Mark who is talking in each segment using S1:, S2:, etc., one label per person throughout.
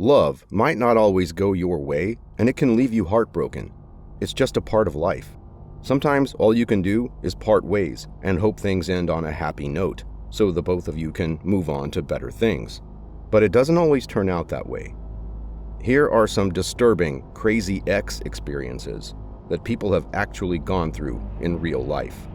S1: Love might not always go your way, and it can leave you heartbroken. It's just a part of life. Sometimes all you can do is part ways and hope things end on a happy note, so the both of you can move on to better things. But it doesn't always turn out that way. Here are some disturbing, crazy ex experiences that people have actually gone through in real life.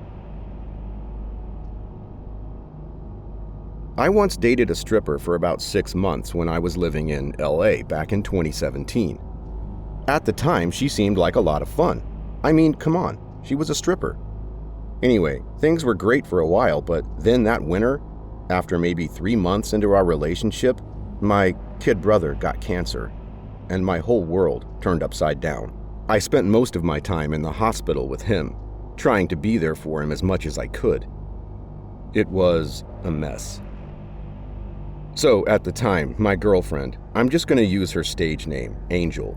S1: I once dated a stripper for about 6 months when I was living in LA back in 2017. At the time, she seemed like a lot of fun. I mean, come on, she was a stripper. Anyway, things were great for a while, but then that winter, after maybe 3 months into our relationship, my kid brother got cancer, and my whole world turned upside down. I spent most of my time in the hospital with him, trying to be there for him as much as I could. It was a mess. So, at the time, my girlfriend, I'm just going to use her stage name, Angel.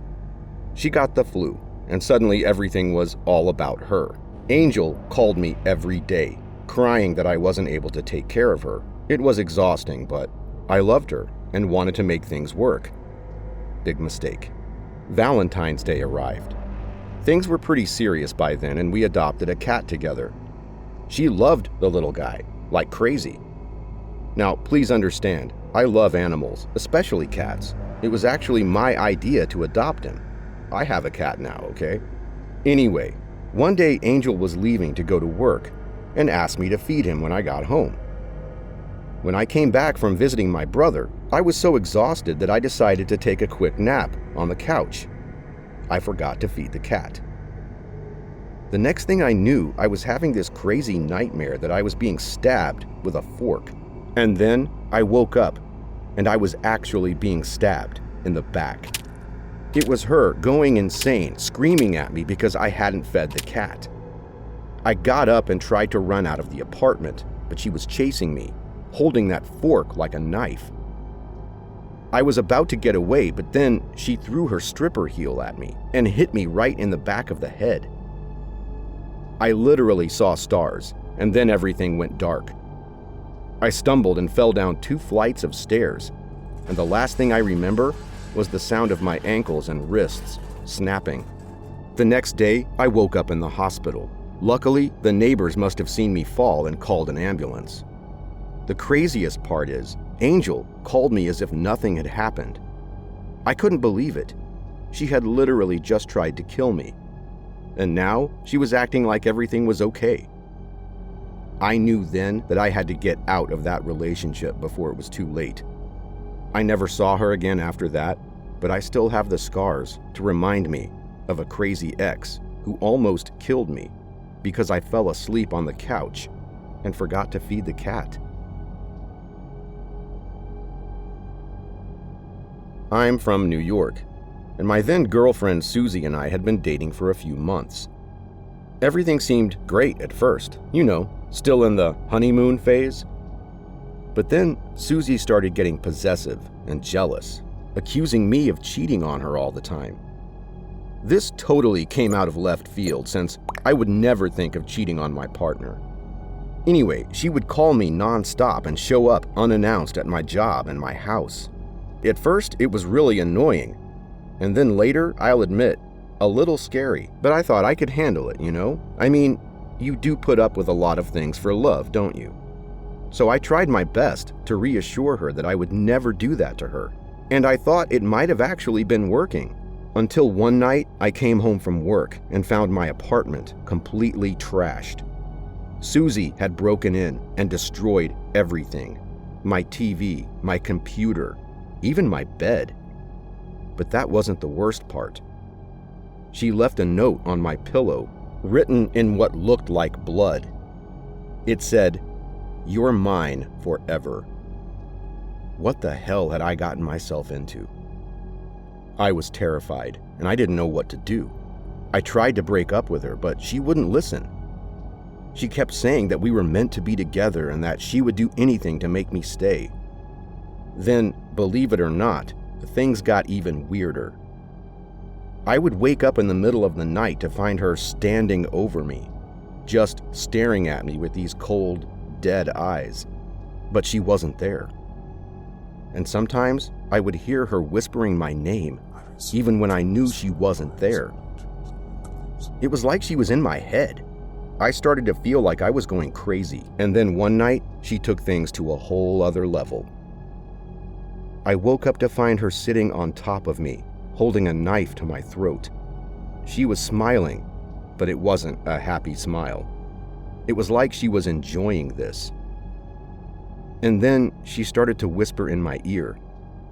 S1: She got the flu, and suddenly everything was all about her. Angel called me every day, crying that I wasn't able to take care of her. It was exhausting, but I loved her and wanted to make things work. Big mistake. Valentine's Day arrived. Things were pretty serious by then, and we adopted a cat together. She loved the little guy, like crazy. Now, please understand, I love animals, especially cats. It was actually my idea to adopt him. I have a cat now, okay? Anyway, one day Angel was leaving to go to work and asked me to feed him when I got home. When I came back from visiting my brother, I was so exhausted that I decided to take a quick nap on the couch. I forgot to feed the cat. The next thing I knew, I was having this crazy nightmare that I was being stabbed with a fork. And then I woke up, and I was actually being stabbed in the back. It was her going insane, screaming at me because I hadn't fed the cat. I got up and tried to run out of the apartment, but she was chasing me, holding that fork like a knife. I was about to get away, but then she threw her stripper heel at me and hit me right in the back of the head. I literally saw stars, and then everything went dark. I stumbled and fell down 2 flights of stairs, and the last thing I remember was the sound of my ankles and wrists snapping. The next day, I woke up in the hospital. Luckily, the neighbors must have seen me fall and called an ambulance. The craziest part is, Angel called me as if nothing had happened. I couldn't believe it. She had literally just tried to kill me. And now, she was acting like everything was okay. I knew then that I had to get out of that relationship before it was too late. I never saw her again after that, but I still have the scars to remind me of a crazy ex who almost killed me because I fell asleep on the couch and forgot to feed the cat. I'm from New York, and my then girlfriend Susie and I had been dating for a few months. Everything seemed great at first, still in the honeymoon phase. But then Susie started getting possessive and jealous, accusing me of cheating on her all the time. This totally came out of left field since I would never think of cheating on my partner. Anyway, she would call me nonstop and show up unannounced at my job and my house. At first, it was really annoying, and then later, I'll admit, a little scary, but I thought I could handle it, I mean, you do put up with a lot of things for love, don't you? So I tried my best to reassure her that I would never do that to her, and I thought it might have actually been working, until one night I came home from work and found my apartment completely trashed. Susie had broken in and destroyed everything. My TV, my computer, even my bed. But that wasn't the worst part. She left a note on my pillow, written in what looked like blood. It said, "You're mine forever." What the hell had I gotten myself into? I was terrified, and I didn't know what to do. I tried to break up with her, but she wouldn't listen. She kept saying that we were meant to be together and that she would do anything to make me stay. Then, believe it or not, things got even weirder. I would wake up in the middle of the night to find her standing over me, just staring at me with these cold, dead eyes. But she wasn't there. And sometimes I would hear her whispering my name, even when I knew she wasn't there. It was like she was in my head. I started to feel like I was going crazy, and then one night, she took things to a whole other level. I woke up to find her sitting on top of me, holding a knife to my throat. She was smiling, but it wasn't a happy smile. It was like she was enjoying this. And then she started to whisper in my ear,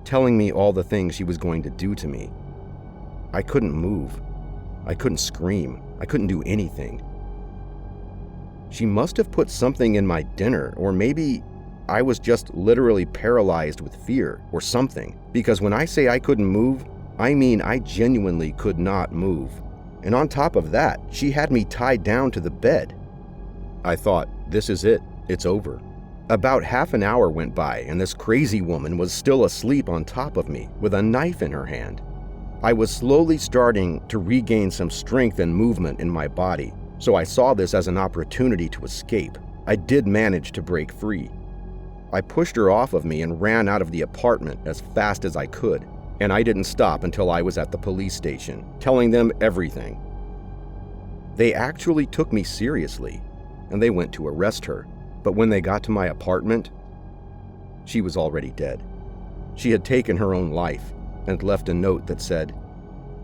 S1: telling me all the things she was going to do to me. I couldn't move. I couldn't scream. I couldn't do anything. She must have put something in my dinner, or maybe I was just literally paralyzed with fear or something, because when I say I couldn't move, I mean I genuinely could not move. And on top of that, she had me tied down to the bed. I thought, this is it. It's over. About half an hour went by, and this crazy woman was still asleep on top of me with a knife in her hand. I was slowly starting to regain some strength and movement in my body, so I saw this as an opportunity to escape. I did manage to break free. I pushed her off of me and ran out of the apartment as fast as I could, and I didn't stop until I was at the police station, telling them everything. They actually took me seriously, and they went to arrest her, but when they got to my apartment, she was already dead. She had taken her own life and left a note that said,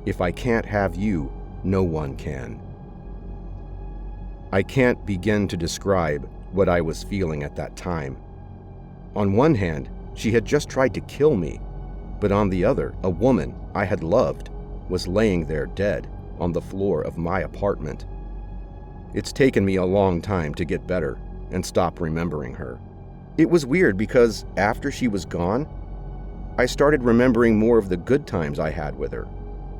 S1: "If I can't have you, no one can." I can't begin to describe what I was feeling at that time. On one hand, she had just tried to kill me, but on the other, a woman I had loved was laying there dead on the floor of my apartment. It's taken me a long time to get better and stop remembering her. It was weird because after she was gone, I started remembering more of the good times I had with her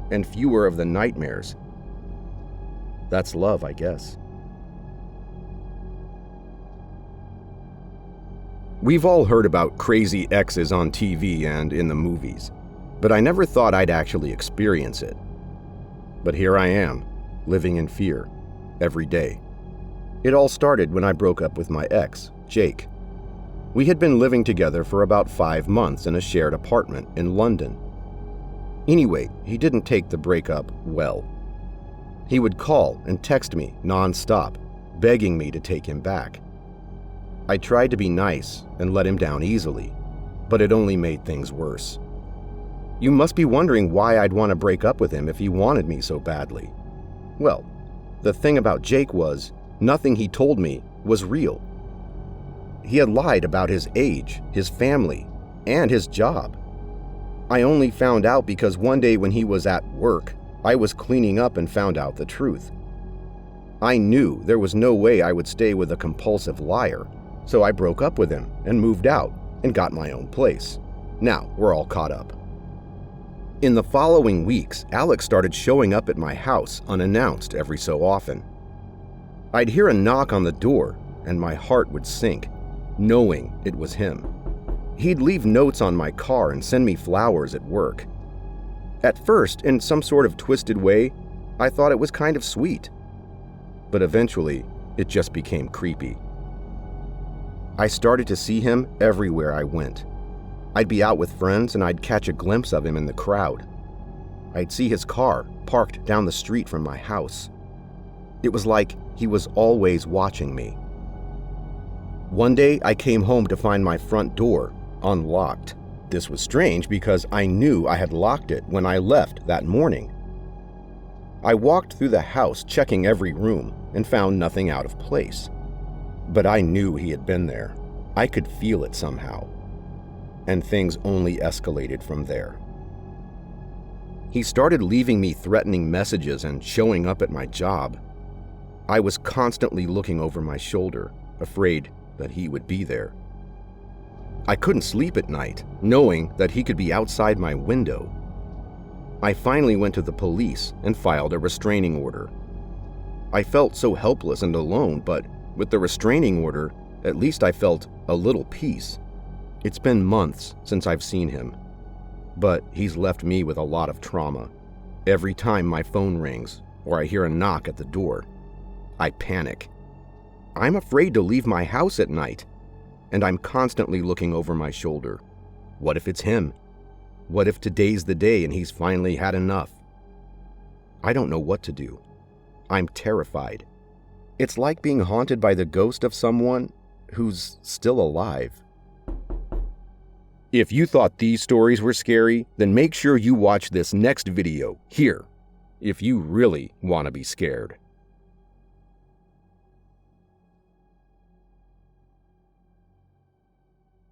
S1: and fewer of the nightmares. That's love, I guess. We've all heard about crazy exes on TV and in the movies, but I never thought I'd actually experience it. But here I am, living in fear, every day. It all started when I broke up with my ex, Jake. We had been living together for about 5 months in a shared apartment in London. Anyway, he didn't take the breakup well. He would call and text me non-stop, begging me to take him back. I tried to be nice and let him down easily, but it only made things worse. You must be wondering why I'd want to break up with him if he wanted me so badly. Well, the thing about Jake was, nothing he told me was real. He had lied about his age, his family, and his job. I only found out because one day when he was at work, I was cleaning up and found out the truth. I knew there was no way I would stay with a compulsive liar, so I broke up with him and moved out and got my own place. Now we're all caught up. In the following weeks, Alex started showing up at my house unannounced every so often. I'd hear a knock on the door and my heart would sink, knowing it was him. He'd leave notes on my car and send me flowers at work. At first, in some sort of twisted way, I thought it was kind of sweet. But eventually, it just became creepy. I started to see him everywhere I went. I'd be out with friends and I'd catch a glimpse of him in the crowd. I'd see his car parked down the street from my house. It was like he was always watching me. One day, I came home to find my front door unlocked. This was strange because I knew I had locked it when I left that morning. I walked through the house checking every room and found nothing out of place. But I knew he had been there. I could feel it somehow. And things only escalated from there. He started leaving me threatening messages and showing up at my job. I was constantly looking over my shoulder, afraid that he would be there. I couldn't sleep at night, knowing that he could be outside my window. I finally went to the police and filed a restraining order. I felt so helpless and alone, but with the restraining order, at least I felt a little peace. It's been months since I've seen him, but he's left me with a lot of trauma. Every time my phone rings or I hear a knock at the door, I panic. I'm afraid to leave my house at night, and I'm constantly looking over my shoulder. What if it's him? What if today's the day and he's finally had enough? I don't know what to do. I'm terrified. It's like being haunted by the ghost of someone who's still alive. If you thought these stories were scary, then make sure you watch this next video here if you really want to be scared.